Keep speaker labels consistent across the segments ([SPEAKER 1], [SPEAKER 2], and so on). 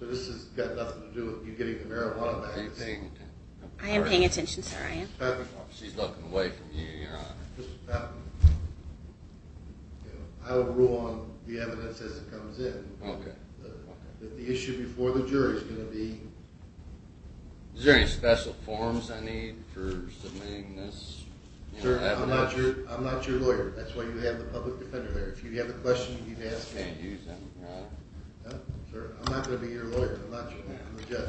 [SPEAKER 1] So this has got nothing to do with you getting the marijuana back.
[SPEAKER 2] Are you paying attention?
[SPEAKER 3] I am paying attention, sir. I am.
[SPEAKER 1] Pappy,
[SPEAKER 2] She's looking away from you, Your Honor.
[SPEAKER 1] Mr. Pappy, I will rule on the evidence as it comes in.
[SPEAKER 2] Okay.
[SPEAKER 1] The issue before the jury is going to be.
[SPEAKER 2] Is there any special forms I need for submitting this?
[SPEAKER 1] Sir, I'm not your lawyer. That's why you have the public defender there. If you have a question, you need to ask me.
[SPEAKER 2] Can't use them, Your Honor.
[SPEAKER 1] No, sir, I'm not going to be your lawyer. I'm not your lawyer. I'm the judge.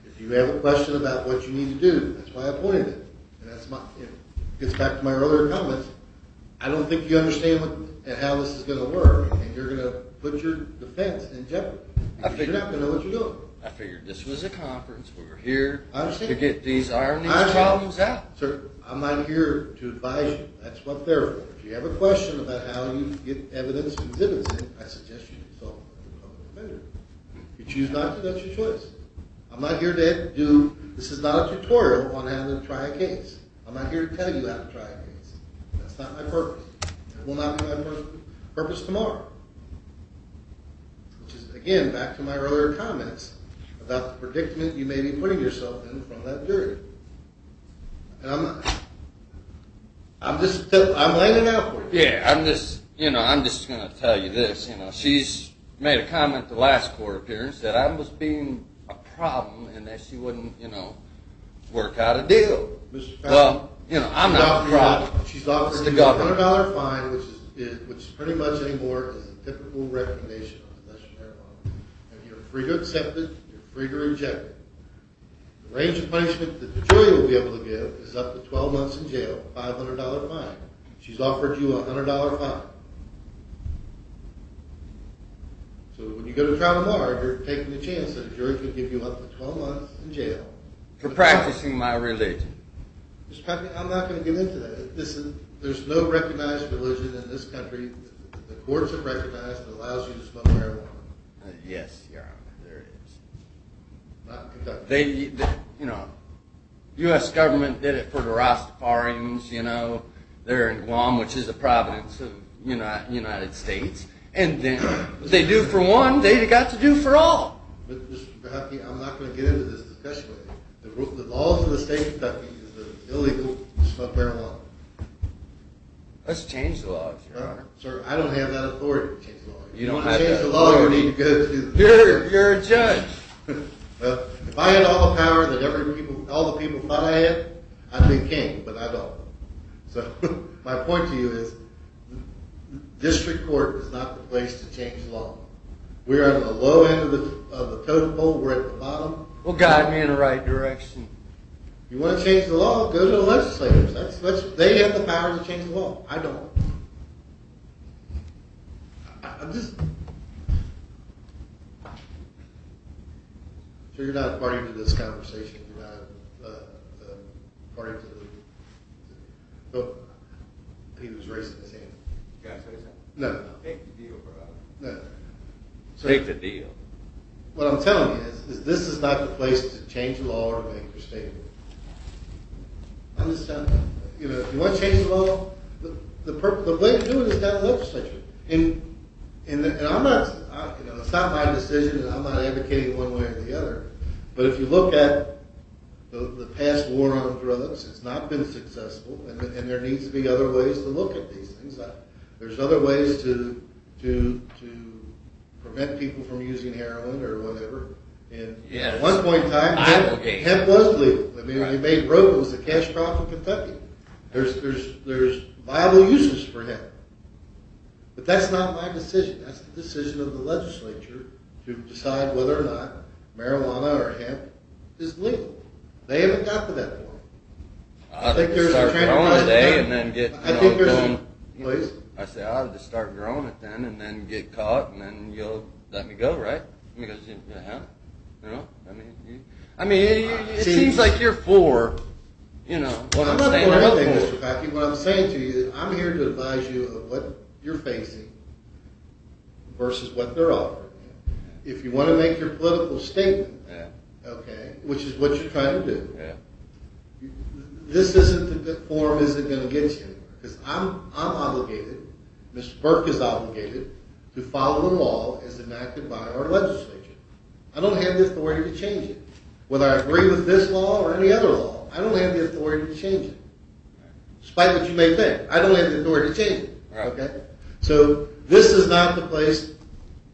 [SPEAKER 1] If you have a question about what you need to do, that's why I pointed it. And that's it gets back to my earlier comments. I don't think you understand and how this is going to work, and you're going to put your defense in jeopardy. You're not going to know what you're doing.
[SPEAKER 2] I figured this was a conference. We were here
[SPEAKER 1] to
[SPEAKER 2] get these problems out.
[SPEAKER 1] Sir, I'm not here to advise you. That's what they're for. If you have a question about how you get evidence and exhibits in, I suggest you consult with the public defender. If you choose not to, that's your choice. I'm not here to do, this is not a tutorial on how to try a case. I'm not here to tell you how to try a case. That's not my purpose. It will not be my purpose tomorrow. Which is, again, back to my earlier comments about the predicament you may be putting yourself in from that jury. And I'm laying it out for you.
[SPEAKER 2] Yeah, I'm just going to tell you this. She's made a comment the last court appearance that I was being a problem and that she wouldn't, work out a deal. Well, I'm not a problem.
[SPEAKER 1] She's offered you a $100 fine, which pretty much anymore is a typical recommendation of possession of marijuana. And you're free to accept it. You're free to reject it. The range of punishment that the jury will be able to give is up to 12 months in jail, $500 fine. She's offered you a $100 fine. So when you go to trial tomorrow, you're taking the chance that a jury could give you up to 12 months in jail.
[SPEAKER 2] For practicing my religion.
[SPEAKER 1] Mr. Pappy, I'm not going to get into that. There's no recognized religion in this country. The courts have recognized that allows you to smoke marijuana.
[SPEAKER 2] Yes, Your Honor, there it is.
[SPEAKER 1] Not in Kentucky.
[SPEAKER 2] U.S. government did it for the Rastafarians, they're in Guam, which is a province of United States. And then they do for one, they got to do for all.
[SPEAKER 1] But Mr. Pappy, I'm not going to get into this discussion with you. The laws of the state of Kentucky is that it's illegal to smoke marijuana.
[SPEAKER 2] Let's change the laws, Your Honor.
[SPEAKER 1] Sir, I don't have that authority to change the law.
[SPEAKER 2] You don't
[SPEAKER 1] have
[SPEAKER 2] change
[SPEAKER 1] the law. You need to go to.
[SPEAKER 2] You're a judge.
[SPEAKER 1] Well, if I had all the power that all the people thought I had, I'd be king, but I don't. So my point to you is, district court is not the place to change the law. We're on the low end of the totem pole. We're at the bottom.
[SPEAKER 2] Well, guide me in the right direction.
[SPEAKER 1] If you want to change the law, go to the legislators. They have the power to change the law. I don't. I'm just. So you're not a party to this conversation. You're not a party to the. Oh, he was raising his hand.
[SPEAKER 4] You guys say something?
[SPEAKER 1] No.
[SPEAKER 4] Take the deal, bro.
[SPEAKER 1] No. So
[SPEAKER 2] take the deal.
[SPEAKER 1] What I'm telling you is this is not the place to change the law or to make your statement. I'm just telling you, if you want to change the law, the way to do it is down the legislature. And I'm not, it's not my decision, and I'm not advocating one way or the other. But if you look at the past war on drugs, it's not been successful, and there needs to be other ways to look at these things. There's other ways to prevent people from using heroin or whatever. And
[SPEAKER 2] yes.
[SPEAKER 1] At one point in time, hemp was legal. I mean, they made rope. It was a cash crop in Kentucky. There's viable uses for hemp. But that's not my decision. That's the decision of the legislature to decide whether or not marijuana or hemp is legal. They haven't got to that point.
[SPEAKER 2] I think there's a growing today and then get.
[SPEAKER 1] I think there's going. Please.
[SPEAKER 2] I say I would just start growing it then, and then get caught, and then you'll let me go, right? Because it seems like you're for, what I'm saying.
[SPEAKER 1] I'm not for anything, Mr. Pappy. What I'm saying to you is I'm here to advise you of what you're facing versus what they're offering. If you want to make your political statement, okay, which is what you're trying to do, this isn't the forum isn't going to get you anywhere because I'm obligated. Ms. Burke is obligated to follow the law as enacted by our legislature. I don't have have the authority to change it. Whether I agree with this law or any other law, I don't have the authority to change it. Despite what you may think, I don't have the authority to change it.
[SPEAKER 2] Right.
[SPEAKER 1] Okay? So this is not the place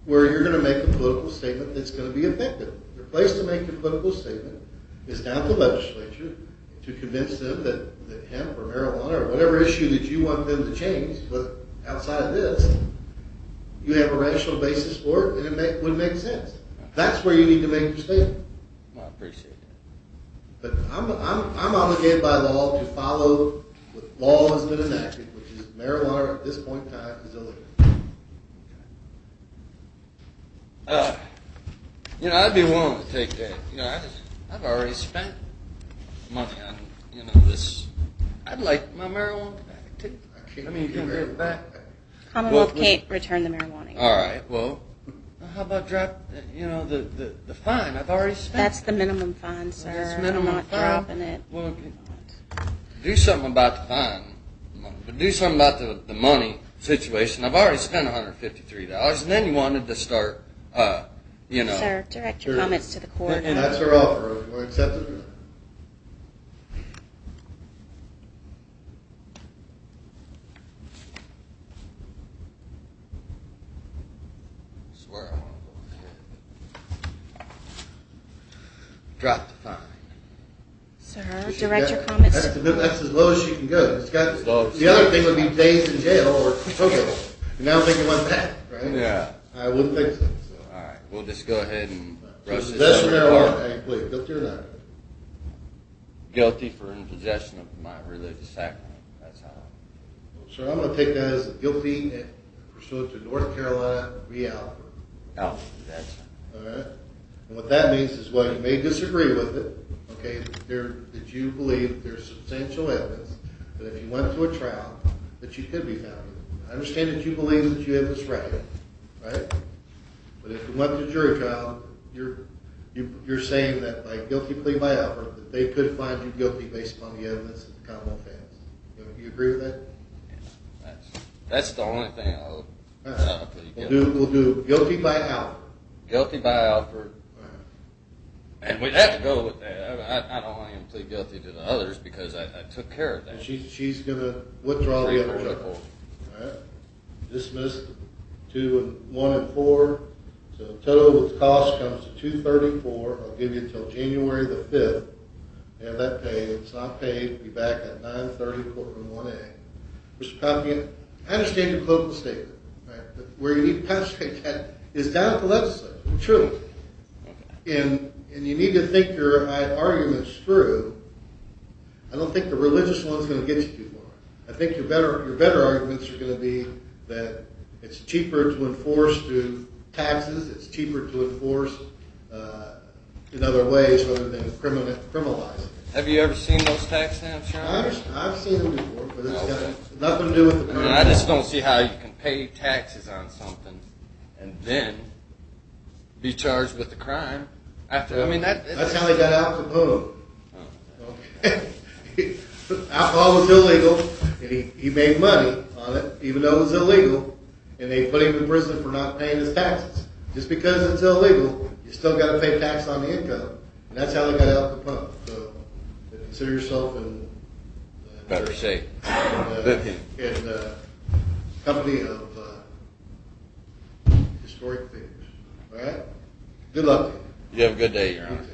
[SPEAKER 1] where you're going to make a political statement that's going to be effective. The place to make a political statement is down at the legislature to convince them that hemp or marijuana or whatever issue that you want them to change, but outside of this, you have a rational basis for it, and it would make sense. That's where you need to make your statement.
[SPEAKER 2] Well, I appreciate that.
[SPEAKER 1] But I'm obligated by law to follow what law has been enacted, which is marijuana at this point in time is illegal.
[SPEAKER 2] I'd be willing to take that. I've already spent money on, this. I'd like my marijuana back too. You can get it back.
[SPEAKER 3] Commonwealth can't return the marijuana.
[SPEAKER 2] All right. Well, how about drop? The fine I've already spent.
[SPEAKER 3] That's the minimum fine, sir.
[SPEAKER 2] That's minimum
[SPEAKER 3] I'm not
[SPEAKER 2] fine.
[SPEAKER 3] dropping it.
[SPEAKER 2] Well, do something about the fine, but do something about the money situation. I've already spent $153, and then you wanted to start,
[SPEAKER 3] Sir, direct your comments to the court.
[SPEAKER 1] And that's her offer. If you want to accept it or not.
[SPEAKER 2] I swear I want to go ahead. Drop the fine.
[SPEAKER 3] Sir, direct your comments
[SPEAKER 1] That's,
[SPEAKER 3] to the court.
[SPEAKER 1] that's as low as you can go. It's got,
[SPEAKER 2] As low as
[SPEAKER 1] the other thing would be days in jail or okay. And now I'm thinking one back, right?
[SPEAKER 2] Yeah.
[SPEAKER 1] I wouldn't think so.
[SPEAKER 2] All right. We'll just go ahead and
[SPEAKER 1] So
[SPEAKER 2] rush this
[SPEAKER 1] possession of
[SPEAKER 2] over.
[SPEAKER 1] marijuana, hey, please, guilty or not?
[SPEAKER 2] Guilty for in possession of my religious sacrament. That's how.
[SPEAKER 1] So I'm going to take that as a guilty pursuant to North Carolina v. Alford.
[SPEAKER 2] That's.
[SPEAKER 1] All right? And what that means is, well, you may disagree with it, okay, that you believe there's substantial evidence that if you went to a trial, that you could be found guilty. I understand that you believe that you have this right? But if you went to jury trial, you're saying that by guilty plea by Alford, that they could find you guilty based upon the evidence that the Commonwealth has. You agree with that?
[SPEAKER 2] Yeah, that's the only thing I'll plead guilty.
[SPEAKER 1] We'll do guilty by Alford.
[SPEAKER 2] Guilty by Alford. And we'd have to go with that. I don't want to even plead guilty to the others because I took care of that.
[SPEAKER 1] And she's going to withdraw the other
[SPEAKER 2] 3, 4,
[SPEAKER 1] charge. All right. Dismiss 2 and 1 and 4. So total with cost comes to $234. I'll give you until January the 5th. Have that paid. If it's not paid, be back at 9:30 courtroom 1A. Mr. Covington, I understand your political statement. Right? But where you need to concentrate that is down at the legislature. Truly. And you need to think your arguments through. I don't think the religious one's going to get you too far. I think your better arguments are going to be that it's cheaper to enforce through taxes. It's cheaper to enforce in other ways rather than criminalizing.
[SPEAKER 2] Have you ever seen those tax stamps, Sean?
[SPEAKER 1] I've seen them before, but it's got nothing to do with the.
[SPEAKER 2] I just don't see how you can pay taxes on something and then be charged with the crime after.
[SPEAKER 1] That's how they got Al Capone.
[SPEAKER 2] Oh.
[SPEAKER 1] Okay. Alcohol was illegal, and he made money on it, even though it was illegal, and they put him in prison for not paying his taxes. Just because it's illegal, you still got to pay tax on the income, and that's how they got Al Capone. So consider yourself in
[SPEAKER 2] Better shape.
[SPEAKER 1] In company of historic figures. All right. Good luck to you.
[SPEAKER 2] You have a good day, Your Honor.